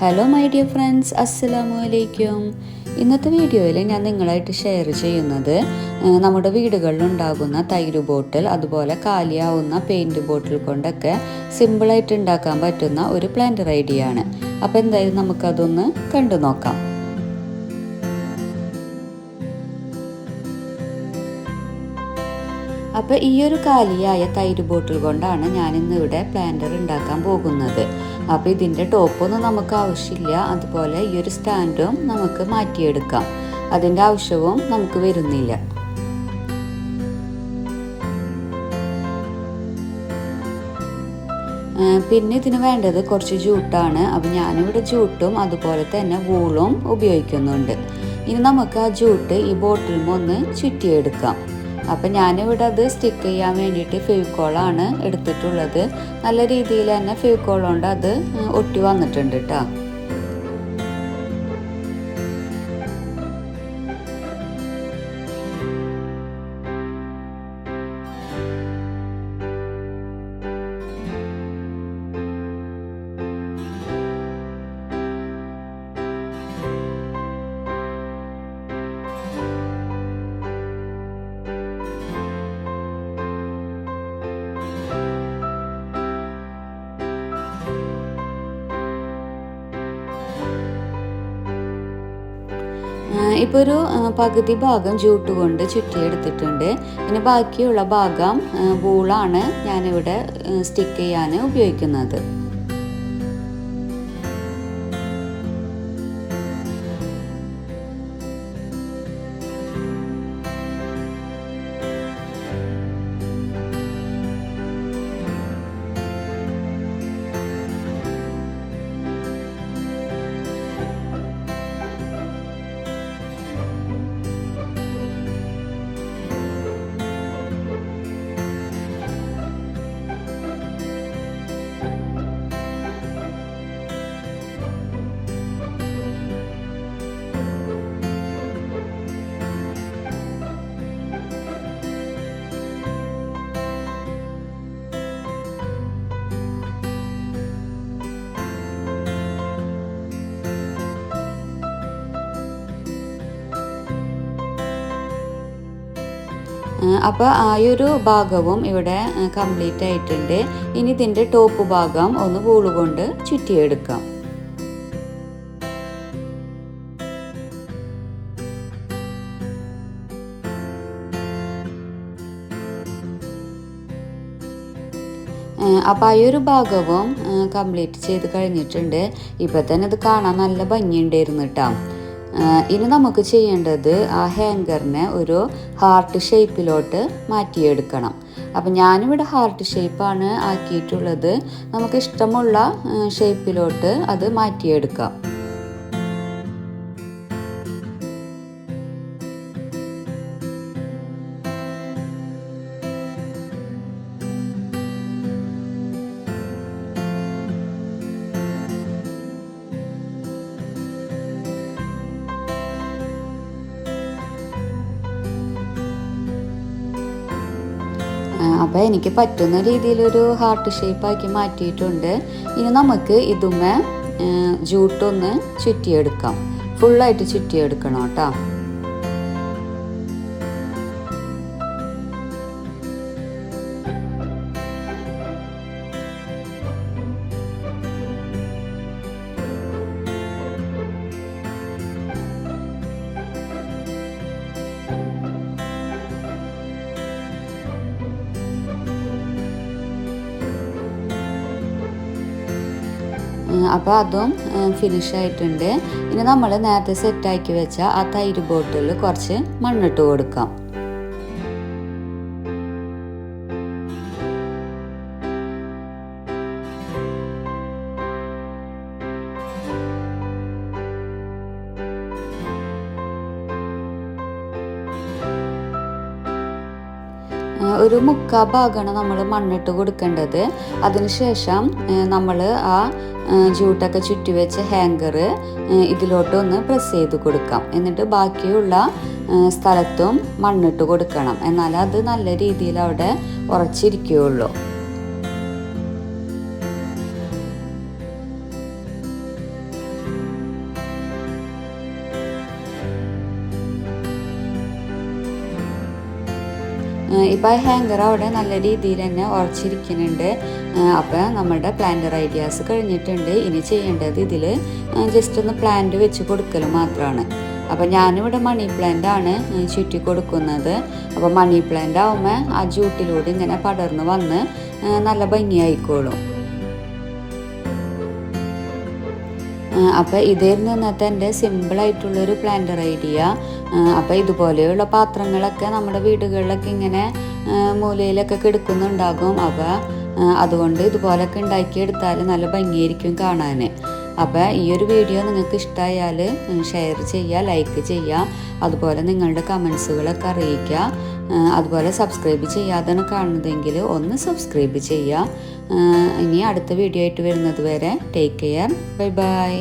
Hello my dear friends, അസ്സലാമു അലൈക്കും. ഇന്നത്തെ വീഡിയോയിൽ ഞാൻ നിങ്ങളായിട്ട് ഷെയർ ചെയ്യുന്നത് നമ്മുടെ വീടുകളിലുണ്ടാകുന്ന തൈര് ബോട്ടിൽ, അതുപോലെ കാലിയാവുന്ന പെയിൻറ്റ് ബോട്ടിൽ കൊണ്ടൊക്കെ സിമ്പിളായിട്ട് ഉണ്ടാക്കാൻ പറ്റുന്ന ഒരു പ്ലാന്റർ ഐഡിയ ആണ്. അപ്പോൾ എന്തായാലും നമുക്കതൊന്ന് കണ്ടു നോക്കാം. അപ്പോൾ ഈ ഒരു കാലിയായ തൈര് ബോട്ടിൽ കൊണ്ടാണ് ഞാനിന്നിവിടെ പ്ലാന്റർ ഉണ്ടാക്കാൻ പോകുന്നത്. അപ്പോൾ ഇതിൻ്റെ ടോപ്പൊന്നും നമുക്ക് ആവശ്യമില്ല, അതുപോലെ ഈ ഒരു സ്റ്റാൻഡും നമുക്ക് മാറ്റിയെടുക്കാം. അതിൻ്റെ ആവശ്യവും നമുക്ക് വരുന്നില്ല. പിന്നെ ഇതിന് വേണ്ടത് കുറച്ച് ജൂട്ടാണ്. അപ്പോൾ ഞാനിവിടെ ജൂട്ടും അതുപോലെ തന്നെ വൂളും ഉപയോഗിക്കുന്നുണ്ട്. ഇനി നമുക്ക് ആ ജൂട്ട് ഈ ബോട്ടിലും ഒന്ന് ചുറ്റിയെടുക്കാം. അപ്പം ഞാനിവിടെ അത് സ്റ്റിക്ക് ചെയ്യാൻ വേണ്ടിയിട്ട് ഫെവിക്കോളാണ് എടുത്തിട്ടുള്ളത്. നല്ല രീതിയിൽ തന്നെ ഫെവിക്കോൾ കൊണ്ട് അത് ഒട്ടി വന്നിട്ടുണ്ട് കേട്ടോ. ഇപ്പോൾ ഒരു പകുതി ഭാഗം ജൂട്ട് കൊണ്ട് ചുറ്റിയെടുത്തിട്ടുണ്ട്. ഇനി ബാക്കിയുള്ള ഭാഗം വൂളാണ് ഞാനിവിടെ സ്റ്റിക്ക് ചെയ്യാൻ ഉപയോഗിക്കുന്നത്. അപ്പോൾ ആ ഒരു ഭാഗവും ഇവിടെ കംപ്ലീറ്റ് ആയിട്ടുണ്ട്. ഇനി ഇതിൻ്റെ ടോപ്പ് ഭാഗം ഒന്ന് വൂള് കൊണ്ട് ചുറ്റിയെടുക്കാം. അപ്പോൾ ആ ഒരു ഭാഗവും കംപ്ലീറ്റ് ചെയ്ത് കഴിഞ്ഞിട്ടുണ്ട്. ഇപ്പോൾ തന്നെ ഇത് കാണാൻ നല്ല ഭംഗിയുണ്ടായിരുന്നു കേട്ടോ. ഇനി നമുക്ക് ചെയ്യേണ്ടത് ആ ഹാങ്കറിനെ ഒരു ഹാർട്ട് ഷേപ്പിലോട്ട് മാറ്റിയെടുക്കണം. അപ്പം ഞാനിവിടെ ഹാർട്ട് ഷേപ്പാണ് ആക്കിയിട്ടുള്ളത്. നമുക്ക് ഇഷ്ടമുള്ള ഷേപ്പിലോട്ട് അത് മാറ്റിയെടുക്കാം. അപ്പോൾ എനിക്ക് പറ്റുന്ന രീതിയിലൊരു ഹാർട്ട് ഷേപ്പാക്കി മാറ്റിയിട്ടുണ്ട്. ഇനി നമുക്ക് ഇതുമേ ജൂട്ടൊന്ന് ചുറ്റിയെടുക്കാം. ഫുള്ളായിട്ട് ചുറ്റിയെടുക്കണം കേട്ടോ. അപ്പോൾ അതും ഫിനിഷ് ആയിട്ടുണ്ട്. ഇനി നമ്മൾ നേരത്തെ സെറ്റാക്കി വെച്ച ആ തൈര് ബോട്ടിൽ കുറച്ച് മണ്ണിട്ട് കൊടുക്കാം. ഒരു മുക്കാൽ ഭാഗമാണ് നമ്മൾ മണ്ണിട്ട് കൊടുക്കേണ്ടത്. അതിനുശേഷം നമ്മൾ ആ ജൂട്ടൊക്കെ ചുറ്റി വെച്ച ഹാങ്കർ ഇതിലോട്ടൊന്ന് പ്രസ് ചെയ്ത് കൊടുക്കാം. എന്നിട്ട് ബാക്കിയുള്ള സ്ഥലത്തും മണ്ണിട്ട് കൊടുക്കണം. എന്നാൽ അത് നല്ല രീതിയിൽ അവിടെ ഉറച്ചിരിക്കുകയുള്ളൂ. ഇപ്പോൾ ഹാങ്കർ അവിടെ നല്ല രീതിയിൽ തന്നെ ഉറച്ചിരിക്കുന്നുണ്ട്. അപ്പോൾ നമ്മുടെ പ്ലാന്റർ ഐഡിയാസ് കഴിഞ്ഞിട്ടുണ്ട്. ഇനി ചെയ്യേണ്ടത് ഇതിൽ ജസ്റ്റ് ഒന്ന് പ്ലാന്റ് വെച്ച് കൊടുക്കൽ മാത്രമാണ്. അപ്പോൾ ഞാനിവിടെ മണി പ്ലാന്റ് ആണ് ചുറ്റി കൊടുക്കുന്നത്. അപ്പോൾ മണി പ്ലാന്റ് ആവുമ്പോൾ ആ ജൂട്ടിലൂടെ ഇങ്ങനെ പടർന്ന് വന്ന് നല്ല ഭംഗിയായിക്കോളും. അപ്പോൾ ഇതായിരുന്നു ഇന്നത്തെ എൻ്റെ സിമ്പിളായിട്ടുള്ളൊരു പ്ലാന്റർ ഐഡിയ. അപ്പോൾ ഇതുപോലെയുള്ള പാത്രങ്ങളൊക്കെ നമ്മുടെ വീടുകളിലൊക്കെ ഇങ്ങനെ മൂലയിലൊക്കെ കിടക്കുന്നുണ്ടാകും. അപ്പോൾ അതുകൊണ്ട് ഇതുപോലൊക്കെ ഉണ്ടാക്കിയെടുത്താൽ നല്ല ഭംഗിയായിരിക്കും കാണാൻ. അപ്പോൾ ഈ ഒരു വീഡിയോ നിങ്ങൾക്ക് ഇഷ്ടമായാൽ ഷെയർ ചെയ്യുക, ലൈക്ക് ചെയ്യുക, അതുപോലെ നിങ്ങളുടെ കമൻസുകളൊക്കെ അറിയിക്കുക. അതുപോലെ സബ്സ്ക്രൈബ് ചെയ്യാതാണ് കാണുന്നതെങ്കിൽ ഒന്ന് സബ്സ്ക്രൈബ് ചെയ്യുക. ഇനി അടുത്ത വീഡിയോ ആയിട്ട് വരുന്നത് വരെ ടേക്ക് കെയർ, ബൈ ബൈ.